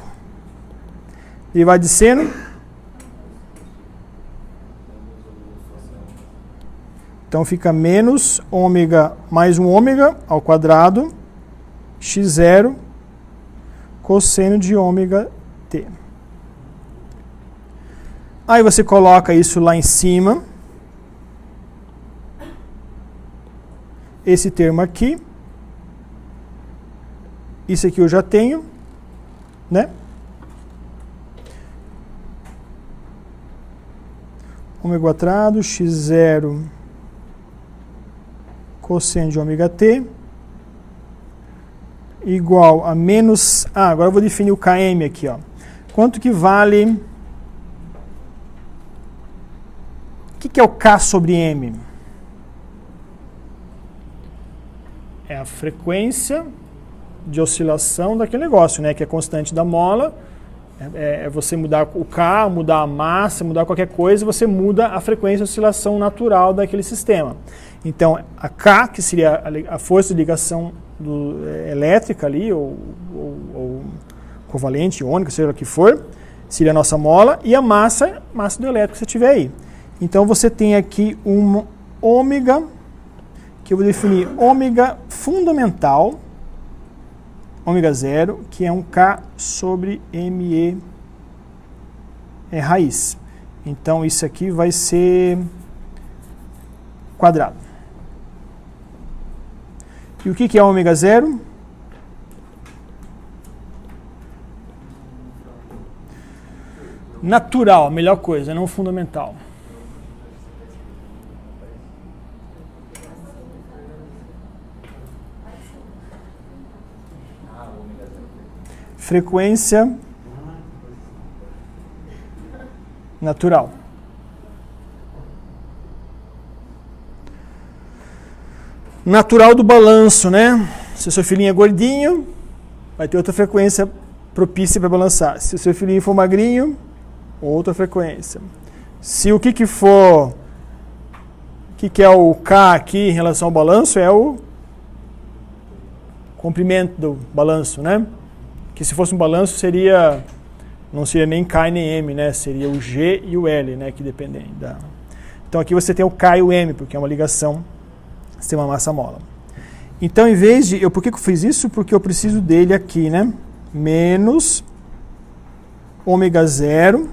Derivada de seno. Então fica menos ômega mais um ômega ao quadrado x0 cosseno de ômega t. Aí você coloca isso lá em cima. Esse termo aqui. Isso aqui eu já tenho, né? Ômega quadrado, x0 cosseno de ômega t igual a menos... agora eu vou definir o Km aqui, ó. Quanto que vale... O que é o K sobre M? É a frequência de oscilação daquele negócio, né? Que é constante da mola. É você mudar o K, mudar a massa, mudar qualquer coisa, você muda a frequência de oscilação natural daquele sistema. Então, a K, que seria a força de ligação elétrica ali, ou covalente, iônica, seja o que for, seria a nossa mola, e a massa do elétrico que você tiver aí. Então, você tem aqui um ômega, que eu vou definir ômega fundamental, ômega 0, que é um K sobre ME raiz. Então, isso aqui vai ser quadrado. E o que é ômega 0? Natural, a melhor coisa, não fundamental. Frequência natural. Natural do balanço, né? Se o seu filhinho é gordinho, vai ter outra frequência propícia para balançar. Se o seu filhinho for magrinho, outra frequência. Se o que for... O que é o K aqui em relação ao balanço? É o comprimento do balanço, né? Que se fosse um balanço seria, não seria nem K nem M, né? Seria o G e o L, né? Que dependem da... Então aqui você tem o K e o M, porque é uma ligação sistema massa-mola. Então, em vez de... Por que eu fiz isso? Porque eu preciso dele aqui, né? Menos ômega 0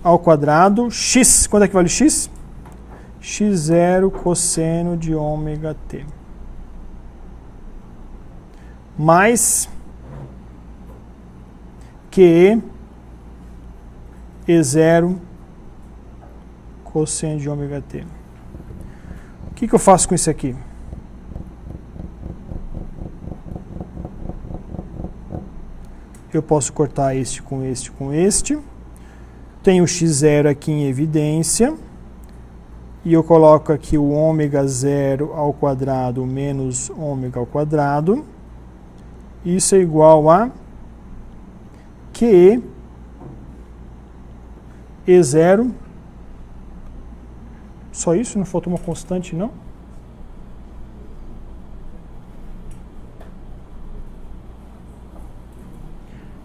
ao quadrado x. Quanto é que vale x? x0 cosseno de ômega t. Mais QE E0 cosseno de ômega t. O que eu faço com isso aqui? Eu posso cortar este com este com este. Tenho o x0 aqui em evidência. E eu coloco aqui o ômega 0 ao quadrado menos ômega ao quadrado. Isso é igual a QE E0. Só isso? Não faltou uma constante, não?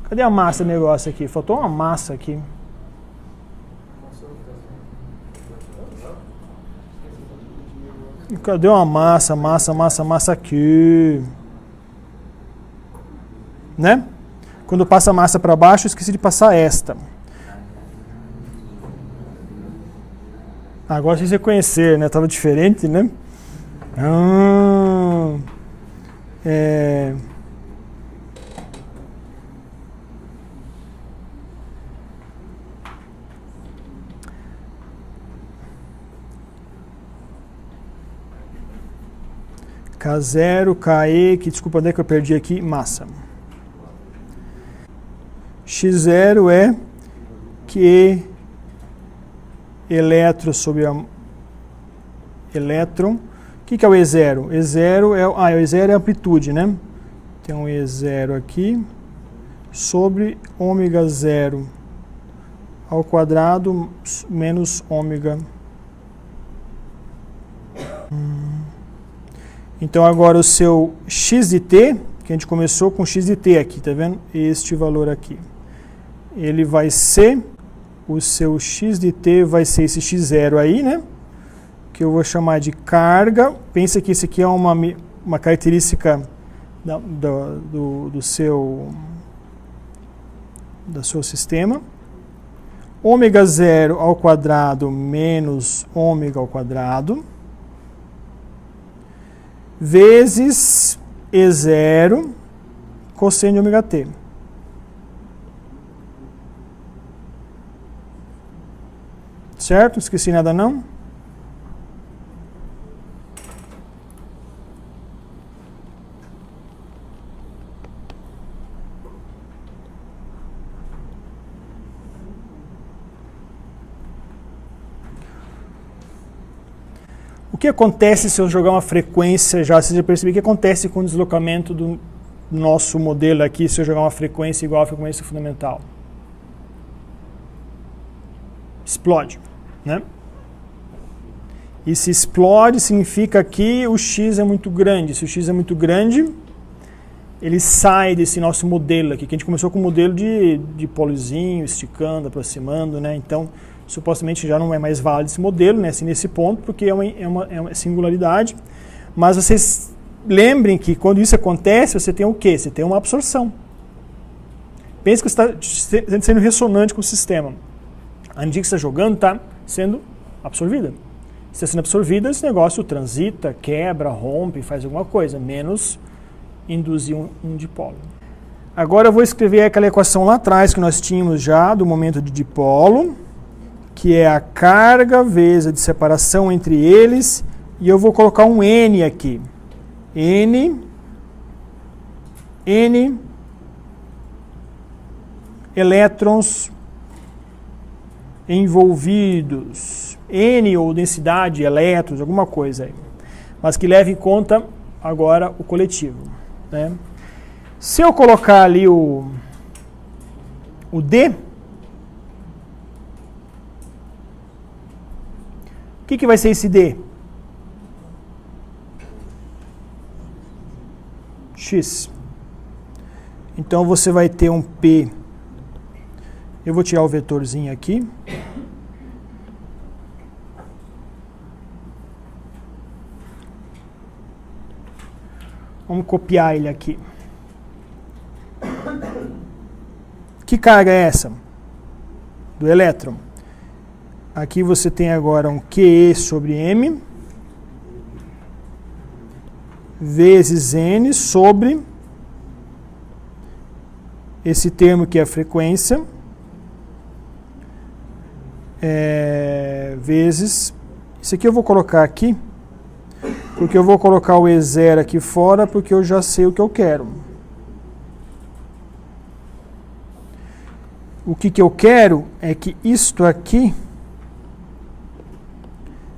Cadê a massa do negócio aqui? Faltou uma massa aqui. Cadê uma massa aqui? Né? Quando passa a massa para baixo, eu esqueci de passar esta. Agora vocês reconheceram, né? Estava diferente, né? K0, KE, que desculpa, onde é que eu perdi aqui? Massa. X0 é QE elétron sobre a elétron. O que é o E0? E0 é, o E0 é a amplitude, né? Tem um E0 aqui sobre ômega 0 ao quadrado menos ômega. Então agora o seu x de t, que a gente começou com x de t aqui, tá vendo? Este valor aqui. Ele vai ser, o seu x de t vai ser esse x0 aí, né? Que eu vou chamar de carga. Pensa que isso aqui é uma característica do seu sistema. Ômega 0 ao quadrado menos ômega ao quadrado vezes E0 cosseno de ômega t. Certo? Esqueci nada não? O que acontece se eu jogar uma frequência, vocês já perceberam o que acontece com o deslocamento do nosso modelo aqui, se eu jogar uma frequência igual à frequência fundamental? Explode, né? E se explode, significa que o x é muito grande. Se o x é muito grande, ele sai desse nosso modelo aqui, que a gente começou com um modelo de polozinho, esticando, aproximando, né? Então, supostamente já não é mais válido esse modelo, né, assim, nesse ponto, porque é uma singularidade. Mas vocês lembrem que quando isso acontece, você tem o quê? Você tem uma absorção. Pense que você está sendo ressonante com o sistema. A energia que você está jogando está sendo absorvida. Se está sendo absorvida, esse negócio transita, quebra, rompe, faz alguma coisa, menos induzir um dipolo. Agora eu vou escrever aquela equação lá atrás que nós tínhamos já do momento de dipolo, que é a carga vezes a de separação entre eles, e eu vou colocar um N aqui. N elétrons envolvidos. N ou densidade de elétrons, alguma coisa aí. Mas que leve em conta agora o coletivo, né? Se eu colocar ali o D, o que vai ser esse D? X. Então você vai ter um P. Eu vou tirar o vetorzinho aqui. Vamos copiar ele aqui. Que carga é essa? Do elétron. Aqui você tem agora um QE sobre M vezes N sobre esse termo que é a frequência vezes... Isso aqui eu vou colocar aqui, porque eu vou colocar o E0 aqui fora, porque eu já sei o que eu quero. O que eu quero é que isto aqui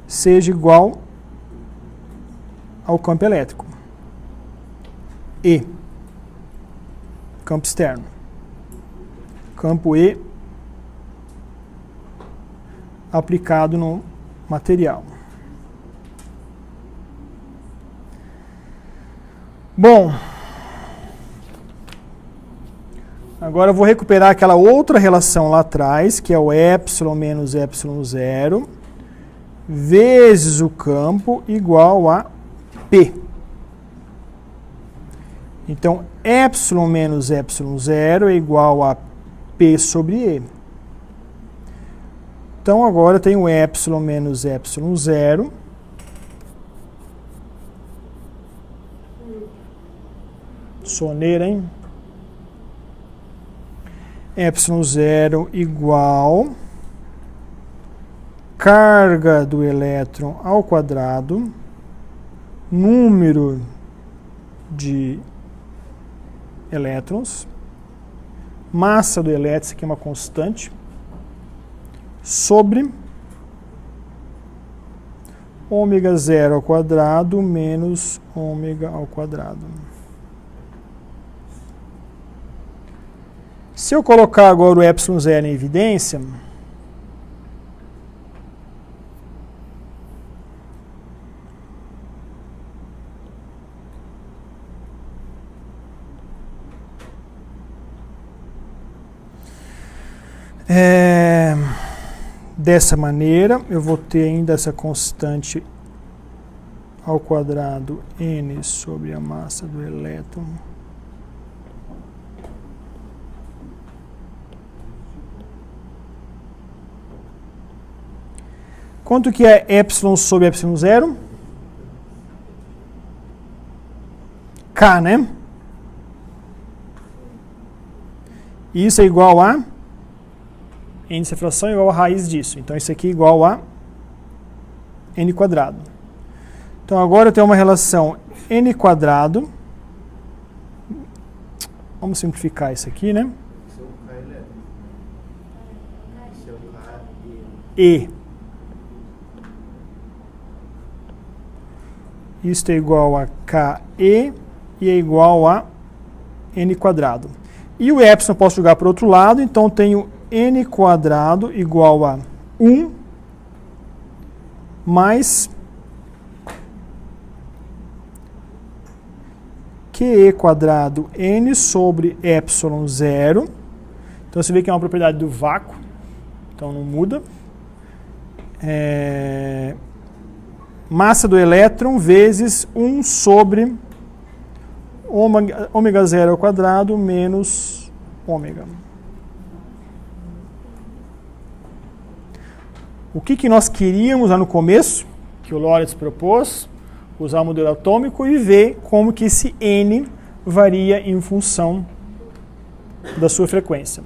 seja igual ao campo elétrico. E. Campo externo. Campo E aplicado no material. Bom, agora eu vou recuperar aquela outra relação lá atrás, que é o epsilon menos epsilon zero, vezes o campo igual a P. Então, epsilon menos epsilon zero é igual a P sobre E. Então, agora eu tenho epsilon menos epsilon zero soneira, hein? Epsilon zero igual carga do elétron ao quadrado, número de elétrons, massa do elétron, isso aqui é uma constante, sobre ômega zero ao quadrado menos ômega ao quadrado. Se eu colocar agora o epsilon zero em evidência, dessa maneira, eu vou ter ainda essa constante ao quadrado n sobre a massa do elétron quanto que é epsilon sobre epsilon zero? K, né? Isso é igual a n dessa fração é igual a raiz disso. Então isso aqui é igual a n quadrado. Então agora eu tenho uma relação n quadrado. Vamos simplificar isso aqui, né? E. Isto é igual a KE e é igual a n quadrado. E o epsilon eu posso jogar para o outro lado, então tenho n quadrado igual a 1 mais QE quadrado n sobre epsilon zero. Então você vê que é uma propriedade do vácuo, então não muda. Massa do elétron vezes 1 sobre ômega zero ao quadrado menos ômega. O que nós queríamos lá no começo, que o Lorentz propôs, usar o modelo atômico e ver como que esse n varia em função da sua frequência.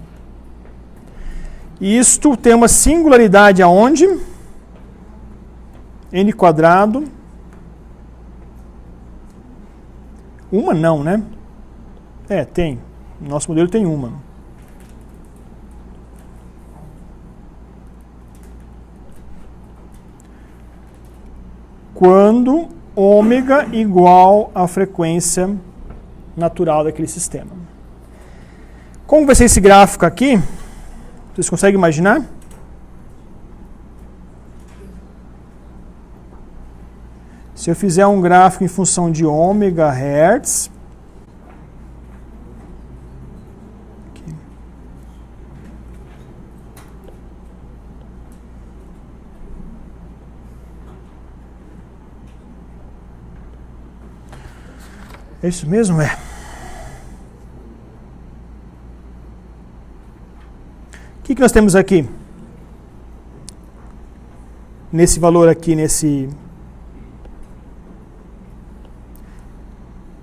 E isto tem uma singularidade aonde? N quadrado. Uma não, né? Tem. Nosso modelo tem uma. Quando ômega igual à frequência natural daquele sistema. Como vai ser esse gráfico aqui? Vocês conseguem imaginar? Se eu fizer um gráfico em função de ômega hertz, aqui. É isso mesmo? O que nós temos aqui? Nesse valor aqui,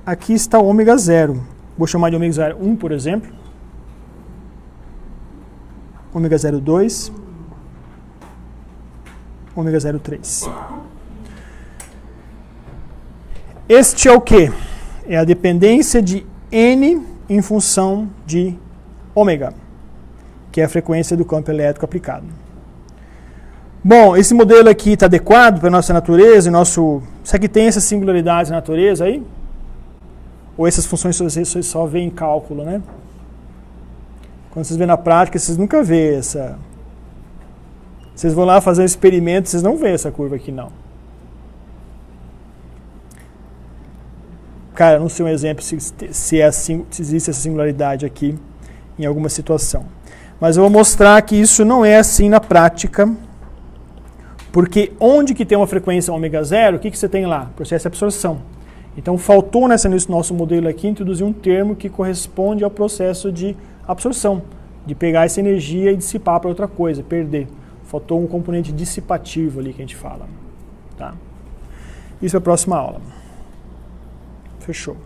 aqui está o ômega zero. Vou chamar de ômega zero 1, por exemplo. Ômega zero 2. Ômega zero 3. Este é o quê? É a dependência de n em função de ômega, que é a frequência do campo elétrico aplicado. Bom, esse modelo aqui está adequado para a nossa natureza, será que tem essas singularidades na natureza aí? Ou essas funções vocês só veem em cálculo, né? Quando vocês vêem na prática, vocês nunca vê essa... Vocês vão lá fazer um experimento, vocês não vêem essa curva aqui, não. Cara, não sei um exemplo se existe essa singularidade aqui em alguma situação. Mas eu vou mostrar que isso não é assim na prática, porque onde que tem uma frequência ômega zero, o que você tem lá? Processo de absorção. Então faltou nesse nosso modelo aqui introduzir um termo que corresponde ao processo de absorção, de pegar essa energia e dissipar para outra coisa, perder. Faltou um componente dissipativo ali que a gente fala. Tá? Isso é a próxima aula. Fechou.